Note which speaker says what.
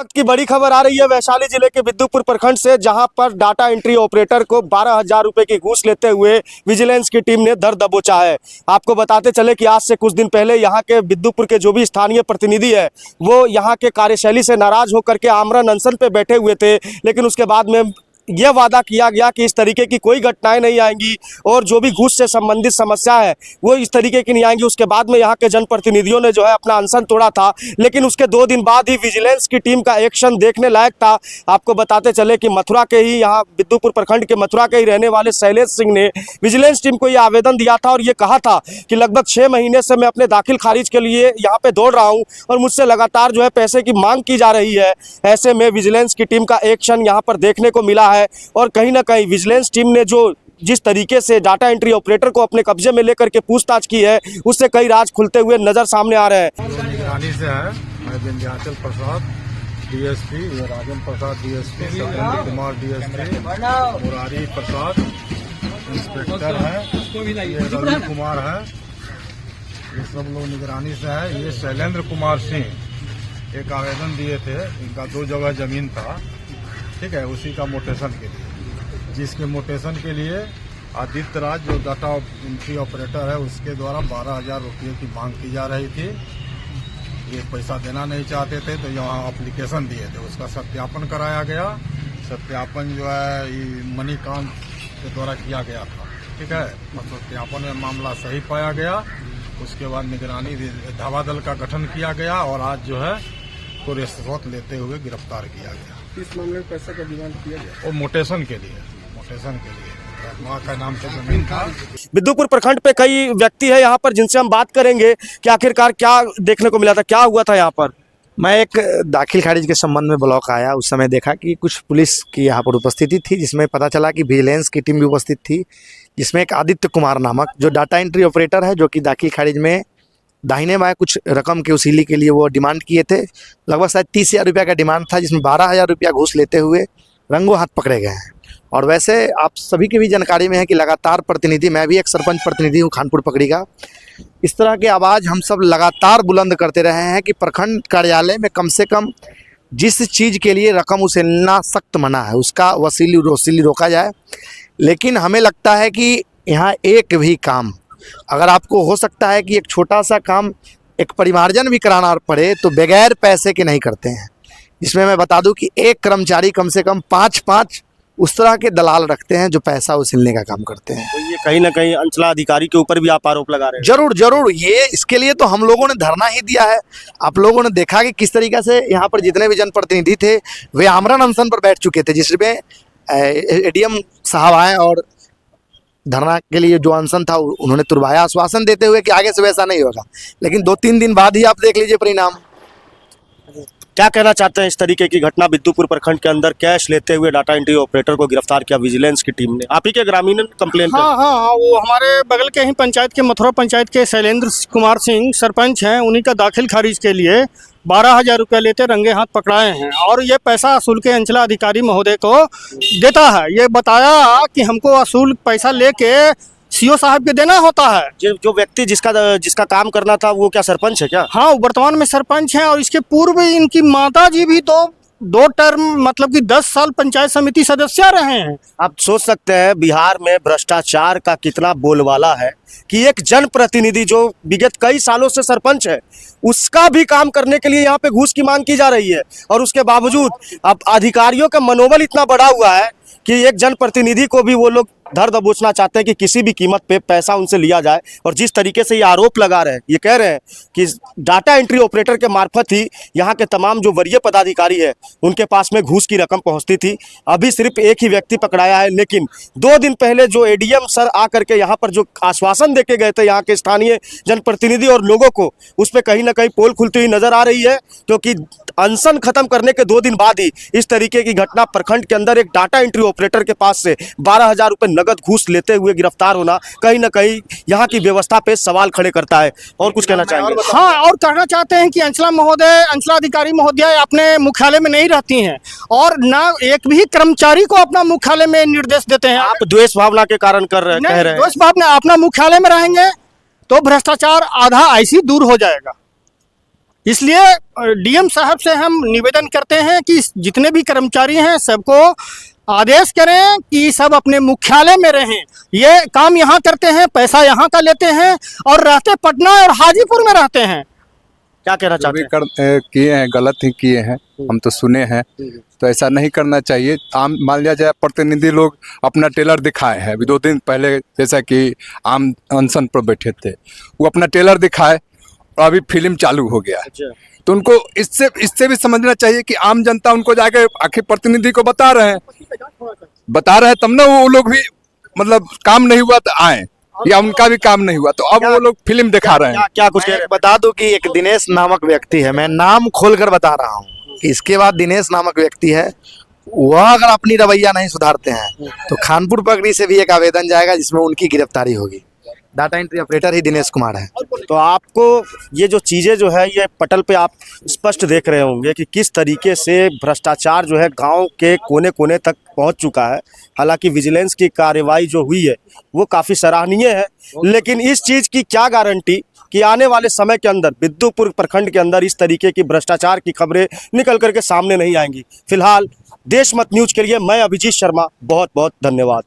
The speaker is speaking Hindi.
Speaker 1: वक्त की बड़ी खबर आ रही है वैशाली जिले के बिद्दुपुर प्रखंड से, जहां पर डाटा एंट्री ऑपरेटर को 12,000 रुपए की घूस लेते हुए विजिलेंस की टीम ने दर दबोचा है। आपको बताते चले कि आज से कुछ दिन पहले यहां के बिद्दुपुर के जो भी स्थानीय प्रतिनिधि है वो यहां के कार्यशैली से नाराज होकर के आमरण अनशन पे बैठे हुए थे, लेकिन उसके बाद में यह वादा किया गया कि इस तरीके की कोई घटनाएं नहीं आएंगी और जो भी घूस से संबंधित समस्या है वो इस तरीके की नहीं आएंगी। उसके बाद में यहाँ के जनप्रतिनिधियों ने जो है अपना अनशन तोड़ा था, लेकिन उसके 2 दिन बाद ही विजिलेंस की टीम का एक्शन देखने लायक था। आपको बताते चले कि मथुरा के ही यहाँ बिद्दुपुर प्रखंड के मथुरा के ही रहने वाले शैलेश सिंह ने विजिलेंस टीम को ये आवेदन दिया था और ये कहा था कि लगभग 6 महीने से मैं अपने दाखिल खारिज के लिए यहाँ पे दौड़ रहा हूँ और मुझसे लगातार जो है पैसे की मांग की जा रही है। ऐसे में विजिलेंस की टीम का एक्शन यहाँ पर देखने को मिला है और कहीं ना कहीं विजिलेंस टीम ने जो जिस तरीके से डाटा एंट्री ऑपरेटर को अपने कब्जे में लेकर के पूछताछ की है उससे कई राज खुलते हुए नजर सामने आ रहे हैं।
Speaker 2: निगरानी से है, मैं विंध्याचल प्रसाद डीएसपी, राजन प्रसाद DSP, Satyendra Kumar DSP, Murari Prasad inspector है, ये रवि कुमार है, ये सब लोग निगरानी से है। ये शैलेंद्र कुमार सिंह एक आवेदन दिए थे, इनका 2 जगह जमीन था, ठीक है, उसी का मोटेशन के लिए, जिसके मोटेशन के लिए आदित्य राज जो डाटा एंट्री ऑपरेटर है उसके द्वारा 12,000 रुपये की मांग की जा रही थी। ये पैसा देना नहीं चाहते थे तो यहाँ एप्लीकेशन दिए थे, उसका सत्यापन कराया गया। सत्यापन जो है ये मणिकांत के द्वारा किया गया था, ठीक है। सत्यापन में मामला सही पाया गया। उसके बाद निगरानी धावा दल का गठन किया गया और आज जो है को रिश्वत लेते हुए गिरफ्तार किया गया।
Speaker 3: इस मामले में पैसा का डिमांड किया गया
Speaker 2: और मोटेशन के लिए वहाँ का नाम से जमीन था।
Speaker 1: बिद्दुपुर प्रखंड पे कई व्यक्ति है यहाँ पर जिनसे हम बात करेंगे कि आखिरकार क्या देखने को मिला था, क्या हुआ था यहाँ पर।
Speaker 4: मैं एक दाखिल खारिज के संबंध में ब्लॉक आया, उस समय देखा कि कुछ पुलिस की यहाँ पर उपस्थिति थी, जिसमें पता चला कि विजिलेंस की टीम भी उपस्थित थी, जिसमें एक आदित्य कुमार नामक जो डाटा एंट्री ऑपरेटर है, जो कि दाखिल खारिज में दाहिने बाएं कुछ रकम के वसूली के लिए वो डिमांड किए थे। लगभग शायद 30,000 रुपया का डिमांड था, जिसमें 12,000 रुपया घूस लेते हुए रंगों हाथ पकड़े गए हैं। और वैसे आप सभी की भी जानकारी में है कि लगातार प्रतिनिधि, मैं भी एक सरपंच प्रतिनिधि हूँ खानपुर पकड़ी का, इस तरह के आवाज़ हम सब लगातार बुलंद करते रहे हैं कि प्रखंड कार्यालय में कम से कम जिस चीज़ के लिए रकम वसूलना सख्त मना है उसका वसूली रोका जाए। लेकिन हमें लगता है कि यहाँ एक भी काम, अगर आपको हो सकता है कि एक छोटा सा काम एक परिमार्जन भी कराना पड़े तो बगैर पैसे के नहीं करते हैं। इसमें मैं बता दूं कि एक कर्मचारी कम से कम 5-5 उस तरह के दलाल रखते हैं जो पैसा वसूलने का काम करते हैं।
Speaker 1: तो ये कहीं ना कहीं अंचलाधिकारी के ऊपर भी आप आरोप लगा रहे हैं।
Speaker 4: जरूर ये इसके लिए तो हम लोगों ने धरना ही दिया है। आप लोगों ने देखा कि किस तरीके से यहाँ पर जितने भी जनप्रतिनिधि थे वे आमरण अनशन पर बैठ चुके थे, जिसमें एडीएम साहब आए और धरना के लिए जो अनशन था उन्होंने तुरवाया, आश्वासन देते हुए कि आगे से वैसा नहीं होगा। लेकिन 2-3 दिन बाद ही आप देख लीजिए परिणाम।
Speaker 1: क्या कहना चाहते हैं इस तरीके की घटना बिद्दुपुर प्रखंड के अंदर कैश लेते हुए डाटा एंट्री ऑपरेटर को गिरफ्तार किया विजिलेंस की टीम ने। आप ही के ग्रामीण कंप्लेन कर।
Speaker 3: हाँ, वो हमारे बगल के ही पंचायत के मथुरा पंचायत के शैलेंद्र कुमार सिंह सरपंच हैं, उन्हीं का दाखिल खारिज के लिए 12,000 रुपये लेते रंगे हाथ पकड़ाए हैं और ये पैसा असूल के अंचलाधिकारी महोदय को देता है। ये बताया कि हमको असूल पैसा लेके सीओ साहब के देना होता है।
Speaker 1: जो व्यक्ति जिसका काम करना था वो क्या सरपंच है क्या?
Speaker 3: हाँ, वर्तमान में सरपंच हैं और इसके पूर्व इनकी माता जी भी दो टर्म मतलब कि 10 साल पंचायत समिति सदस्य रहे हैं।
Speaker 1: आप सोच सकते हैं बिहार में भ्रष्टाचार का कितना बोलबाला है कि एक जनप्रतिनिधि जो विगत कई सालों से सरपंच है उसका भी काम करने के लिए यहाँ पे घूस की मांग की जा रही है और उसके बावजूद अब अधिकारियों का मनोबल इतना बढ़ा हुआ है कि एक जनप्रतिनिधि को भी वो लोग धर दबोचना चाहते हैं कि किसी भी कीमत पे पैसा उनसे लिया जाए। और जिस तरीके से ये आरोप लगा रहे हैं, ये कह रहे हैं कि डाटा एंट्री ऑपरेटर के मार्फत ही यहाँ के तमाम जो वरीय पदाधिकारी है उनके पास में घूस की रकम पहुँचती थी। अभी सिर्फ एक ही व्यक्ति पकड़ाया है, लेकिन 2 दिन पहले जो एडीएम सर आकर के यहाँ पर जो आश्वासन देके गए थे यहाँ के स्थानीय जनप्रतिनिधि और लोगों को, उस पर कहीं ना कहीं पोल खुलती हुई नजर आ रही है, क्योंकि अनशन खत्म करने के 2 दिन बाद ही इस तरीके की घटना प्रखंड के अंदर एक डाटा एंट्री ऑपरेटर के पास से 12,000 रुपये नगद घूस लेते हुए गिरफ्तार होना कहीं ना कहीं यहाँ की व्यवस्था पे सवाल खड़े करता है। और कुछ कहना चाहेंगे?
Speaker 3: हाँ, और कहना चाहते हैं कि अंचलाधिकारी महोदय अपने मुख्यालय में नहीं रहती हैं और ना एक भी कर्मचारी को अपना मुख्यालय में निर्देश देते हैं।
Speaker 1: आप द्वेष भावना के कारण कह रहे हैं?
Speaker 3: द्वेष भावना, अपना मुख्यालय में रहेंगे तो भ्रष्टाचार आधा ऐसी दूर हो जाएगा। इसलिए डीएम साहब से हम निवेदन करते हैं कि जितने भी कर्मचारी हैं सबको आदेश करें कि सब अपने मुख्यालय में रहें। ये काम यहाँ करते हैं, पैसा यहाँ का लेते हैं और रहते पटना और हाजीपुर में रहते हैं।
Speaker 1: क्या कहना
Speaker 5: जो भी
Speaker 1: चाहते हैं?
Speaker 5: किए हैं गलत ही किए हैं, हम तो सुने हैं, तो ऐसा नहीं करना चाहिए। आम मान लिया जाए प्रतिनिधि लोग अपना टेलर दिखाए हैं, अभी 2 दिन पहले जैसा कि आम अनशन पर बैठे थे, वो अपना टेलर दिखाए और अभी फिल्म चालू हो गया है। तो उनको इससे भी समझना चाहिए कि आम जनता उनको जाके आखिर प्रतिनिधि को बता रहे हैं तब ना वो लोग भी मतलब काम नहीं हुआ तो आए, या उनका भी काम नहीं हुआ तो अब वो लोग फिल्म दिखा रहे हैं।
Speaker 1: क्या कुछ कह रहे हैं?
Speaker 4: बता दूं कि एक दिनेश नामक व्यक्ति है, मैं नाम खोलकर बता रहा हूँ कि इसके बाद दिनेश नामक व्यक्ति है, वह अगर अपनी रवैया नहीं सुधारते हैं तो खानपुर पगड़ी से भी एक आवेदन जाएगा जिसमें उनकी गिरफ्तारी होगी। डाटा एंट्री ऑपरेटर ही दिनेश कुमार है।
Speaker 1: तो आपको ये जो चीज़ें जो है ये पटल पे आप स्पष्ट देख रहे होंगे कि किस तरीके से भ्रष्टाचार जो है गांव के कोने कोने तक पहुंच चुका है। हालांकि विजिलेंस की कार्रवाई जो हुई है वो काफ़ी सराहनीय है, लेकिन इस चीज़ की क्या गारंटी कि आने वाले समय के अंदर बिद्दुपुर प्रखंड के अंदर इस तरीके की भ्रष्टाचार की खबरें निकल करके सामने नहीं आएंगी। फिलहाल देशमत न्यूज़ के लिए मैं अभिजीत शर्मा, बहुत बहुत धन्यवाद।